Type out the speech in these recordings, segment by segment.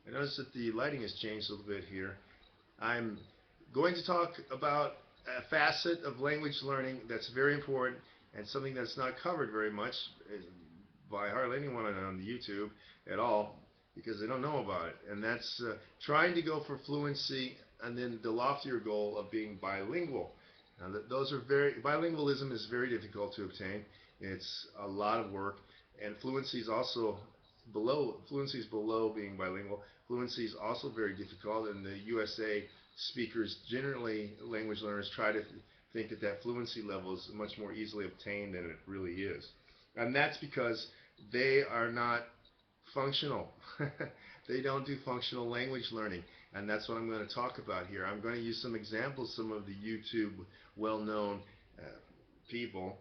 I notice that the lighting has changed a little bit here. I'm going to talk about a facet of language learning that's very important and something that's not covered very much by hardly anyone on the YouTube at all because they don't know about it. And that's trying to go for fluency and then the loftier goal of being bilingual. Now, bilingualism is very difficult to obtain. It's a lot of work, and fluency is below being bilingual. Fluency is also very difficult, and the USA speakers, generally language learners, try to think that fluency level is much more easily obtained than it really is. And that's because they are not functional. They don't do functional language learning, and that's what I'm going to talk about here. I'm going to use some examples, some of the YouTube well-known uh, people.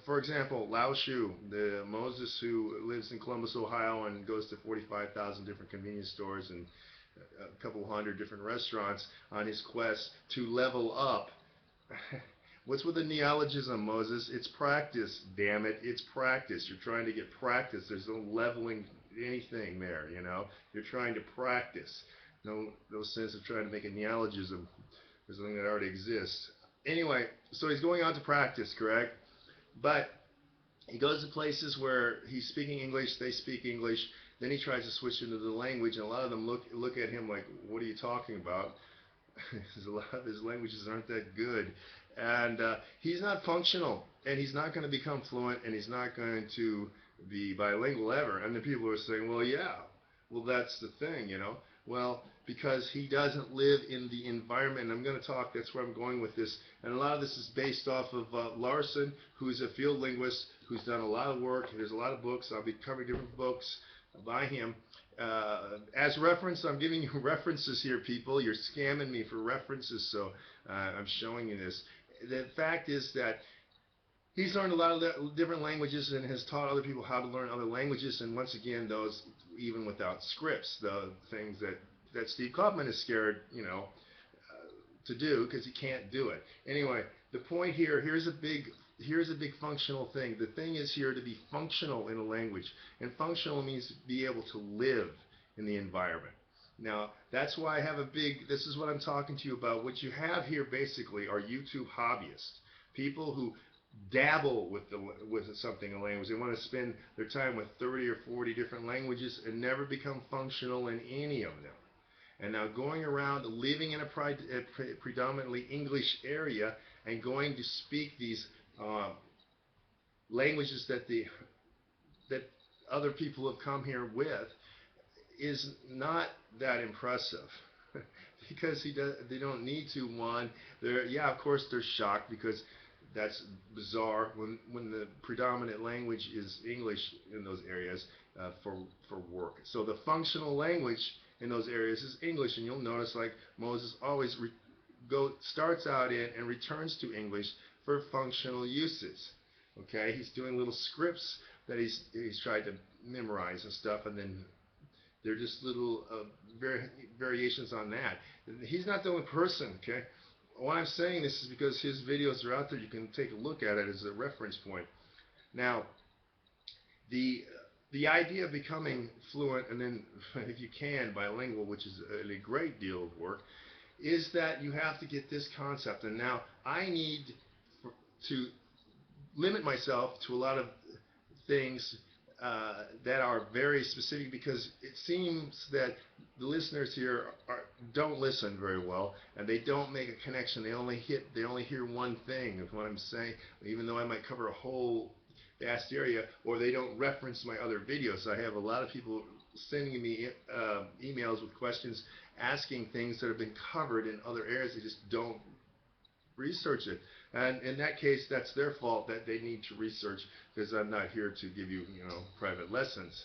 For example, Lao Shu, the Moses who lives in Columbus, Ohio, and goes to 45,000 different convenience stores and a couple hundred different restaurants on his quest to level up. What's with the neologism, Moses? It's practice, damn it. It's practice. You're trying to get practice. There's no leveling anything there, you know. You're trying to practice. No sense of trying to make a neologism for something that already exists. Anyway, so he's going out to practice, correct? But he goes to places where he's speaking English, they speak English. Then he tries to switch into the language, and a lot of them look at him like, "What are you talking about?" A lot of his languages aren't that good, and he's not functional, and he's not going to become fluent, and he's not going to be bilingual ever. And the people are saying, well, yeah, well, that's the thing, you know. Well, because he doesn't live in the environment, and I'm going to talk, that's where I'm going with this, and a lot of this is based off of Larson, who's a field linguist, who's done a lot of work. There's a lot of books. I'll be covering different books by him. As reference, I'm giving you references here, people. You're scamming me for references, so I'm showing you this. The fact is that he's learned a lot of different languages and has taught other people how to learn other languages, and once again, those even without scripts, the things that Steve Kaufman is scared, you know, to do because he can't do it. Anyway, the point here, here's a big functional thing. The thing is here to be functional in a language, and functional means to be able to live in the environment. Now, that's why I have this is what I'm talking to you about. What you have here basically are YouTube hobbyists, people who dabble with something, a language. They want to spend their time with 30 or 40 different languages and never become functional in any of them. And now going around living in a predominantly English area and going to speak these languages that other people have come here with is not that impressive. Because they don't need to. One, yeah, of course they're shocked because that's bizarre when the predominant language is English in those areas for work. So the functional language in those areas is English, and you'll notice like Moses always starts out in and returns to English for functional uses. Okay, he's doing little scripts that he's tried to memorize and stuff, and then they're just little variations on that. He's not the only person, okay? Why I'm saying this is because his videos are out there. You can take a look at it as a reference point. Now, the idea of becoming fluent and then, if you can, bilingual, which is a great deal of work, is that you have to get this concept. And now I need to limit myself to a lot of things that are very specific because it seems that the listeners here don't listen very well and they don't make a connection. They only hear one thing of what I'm saying, even though I might cover a whole vast area, or they don't reference my other videos. I have a lot of people sending me emails with questions asking things that have been covered in other areas. They just don't research it, and in that case that's their fault that they need to research, because I'm not here to give you private lessons.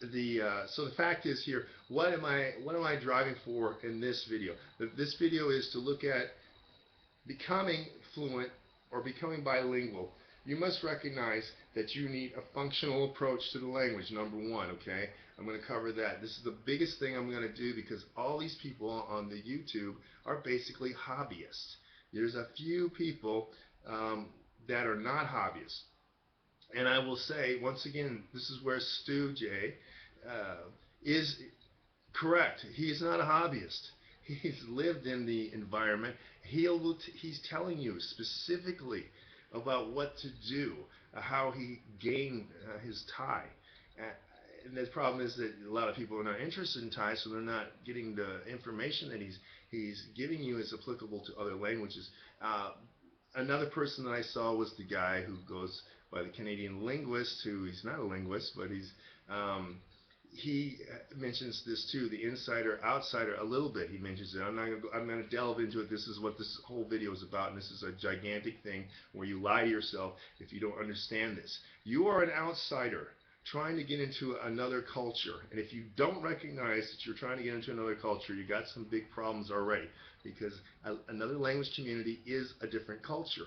So the fact is here, what am I driving for in this video? This video is to look at becoming fluent or becoming bilingual. You must recognize that you need a functional approach to the language, number one, okay? I'm going to cover that. This is the biggest thing I'm going to do because all these people on the YouTube are basically hobbyists. There's a few people that are not hobbyists. And I will say, once again, this is where Stu J is correct. He's not a hobbyist. He's lived in the environment. He's telling you specifically about what to do, how he gained his tie. Uh, and the problem is that a lot of people are not interested in Thai, so they're not getting the information that he's giving you is applicable to other languages. Uh, Another person that I saw was the guy who goes by the Canadian linguist, who he's not a linguist, but um, he mentions this too, the insider outsider a little bit. He mentions it. I'm going to delve into it. This is what this whole video is about, and this is a gigantic thing where you lie to yourself if you don't understand this. You are an outsider trying to get into another culture, and if you don't recognize that you're trying to get into another culture, you got some big problems already, because another language community is a different culture.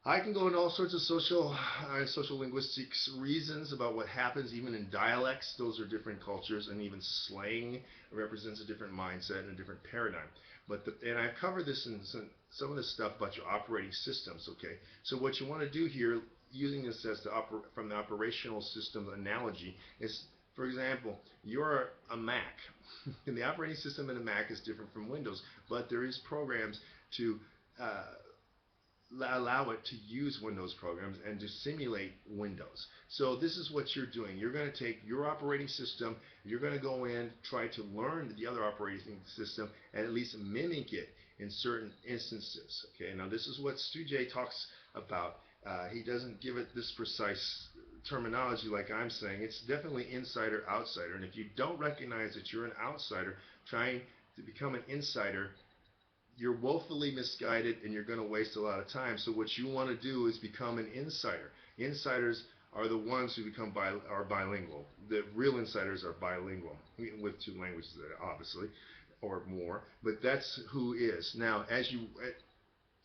I can go into all sorts of social linguistics reasons about what happens even in dialects. Those are different cultures, and even slang represents a different mindset and a different paradigm. And I've covered this in some of this stuff about your operating systems. Okay, so what you want to do here, using this as from the operational system analogy, is, for example, you're a Mac, and the operating system in a Mac is different from Windows, but there is programs to uh, allow it to use Windows programs and to simulate Windows. So this is what you're doing. You're going to take your operating system, you're going to go in, try to learn the other operating system, and at least mimic it in certain instances. Okay, now this is what Stu J talks about. He doesn't give it this precise terminology like I'm saying. It's definitely insider, outsider. And if you don't recognize that you're an outsider trying to become an insider, you're woefully misguided and you're going to waste a lot of time. So what you want to do is become an insider. Insiders are the ones who are bilingual. The real insiders are bilingual with two languages, obviously, or more. But that's who is. Now,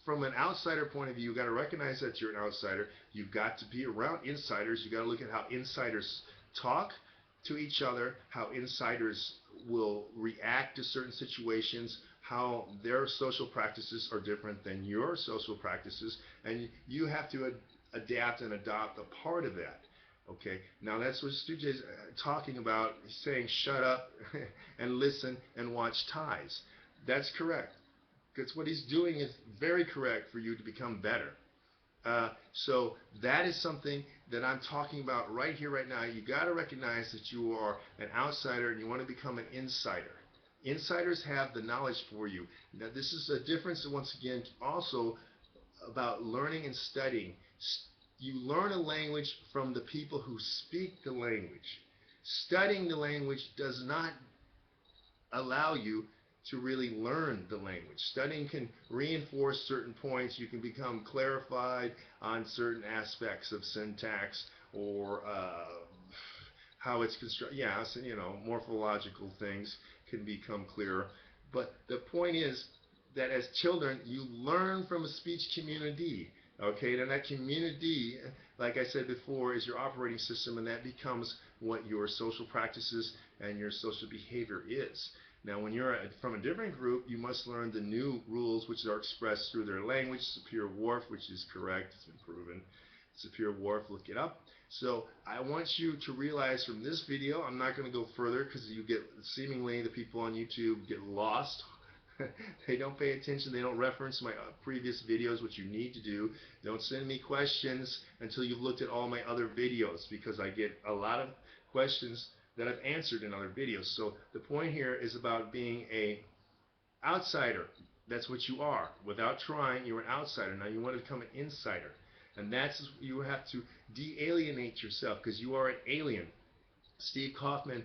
from an outsider point of view, you've got to recognize that you're an outsider. You've got to be around insiders. You've got to look at how insiders talk to each other, how insiders will react to certain situations, how their social practices are different than your social practices, and you have to adapt and adopt a part of that. Okay, now that's what Stu J's talking about. He's saying shut up and listen and watch ties. That's correct. Because what he's doing is very correct for you to become better. So that is something that I'm talking about right here, right now. You got to recognize that you are an outsider and you want to become an insider. Insiders have the knowledge for you. Now, this is a difference, once again, also about learning and studying. You learn a language from the people who speak the language. Studying the language does not allow you to really learn the language. Studying can reinforce certain points. You can become clarified on certain aspects of syntax or how it's constructed. Yeah, so, morphological things can become clearer. But the point is that as children, you learn from a speech community. Okay, and that community, like I said before, is your operating system, and that becomes what your social practices and your social behavior is. Now, when you're from a different group, you must learn the new rules, which are expressed through their language. Superior Wharf, which is correct, it's been proven. Superior Wharf, look it up. So I want you to realize from this video, I'm not going to go further because seemingly the people on YouTube get lost. They don't pay attention. They don't reference my previous videos, which you need to do. Don't send me questions until you've looked at all my other videos, because I get a lot of questions that I've answered in other videos. So the point here is about being an outsider. That's what you are. Without trying, you're an outsider. Now you want to become an insider. And you have to de-alienate yourself, because you are an alien. Steve Kaufman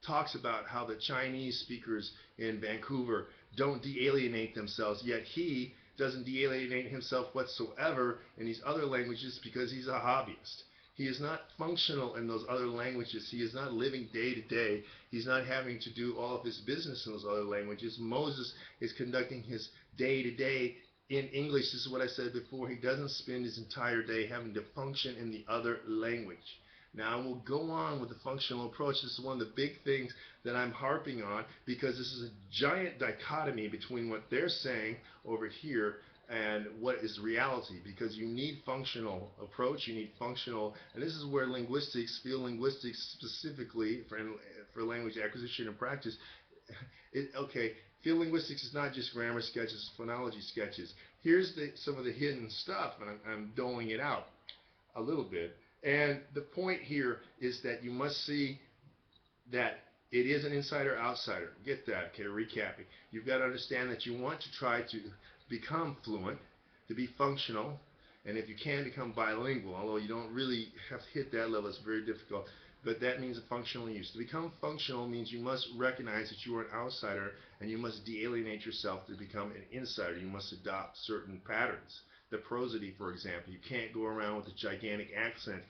talks about how the Chinese speakers in Vancouver don't de-alienate themselves, yet he doesn't de-alienate himself whatsoever in these other languages because he's a hobbyist. He is not functional in those other languages. He is not living day to day. He's not having to do all of his business in those other languages. Moses is conducting his day to day in English. This is what I said before. He doesn't spend his entire day having to function in the other language. Now, we'll go on with the functional approach. This is one of the big things that I'm harping on, because this is a giant dichotomy between what they're saying over here and what is reality, because you need functional approach, you need functional, and this is where linguistics, field linguistics specifically for language acquisition and practice, okay, field linguistics is not just grammar sketches, phonology sketches. Here's some of the hidden stuff, and I'm doling it out a little bit. And the point here is that you must see that it is an insider-outsider. Get that, okay, recapping. You've got to understand that you want to try to become fluent, to be functional, and if you can, become bilingual, although you don't really have to hit that level. It's very difficult. But that means a functional use. To become functional means you must recognize that you are an outsider, and you must de-alienate yourself to become an insider. You must adopt certain patterns. The prosody, for example. You can't go around with a gigantic accent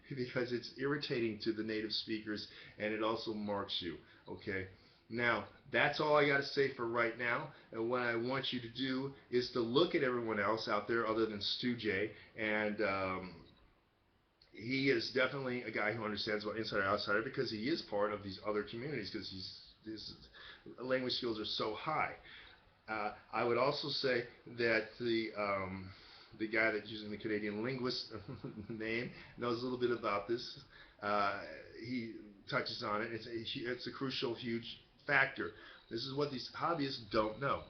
because it's irritating to the native speakers, and it also marks you. Okay? Now, that's all I got to say for right now. And what I want you to do is to look at everyone else out there other than Stu J. And he is definitely a guy who understands about insider-outsider because he is part of these other communities, because his language skills are so high. I would also say that the guy that's using the Canadian linguist name knows a little bit about this. He touches on it. It's a crucial, huge factor. This is what these hobbyists don't know.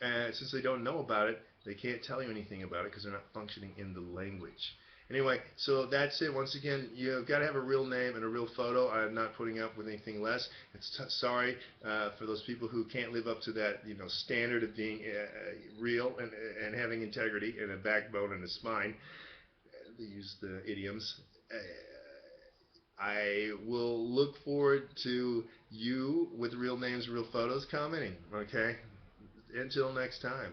And since they don't know about it, they can't tell you anything about it because they're not functioning in the language. Anyway, so that's it. Once again, you've got to have a real name and a real photo. I'm not putting up with anything less. Sorry for those people who can't live up to that, standard of being real and having integrity and a backbone and a spine. They use the idioms. I will look forward to you with real names, real photos commenting. Okay. Until next time.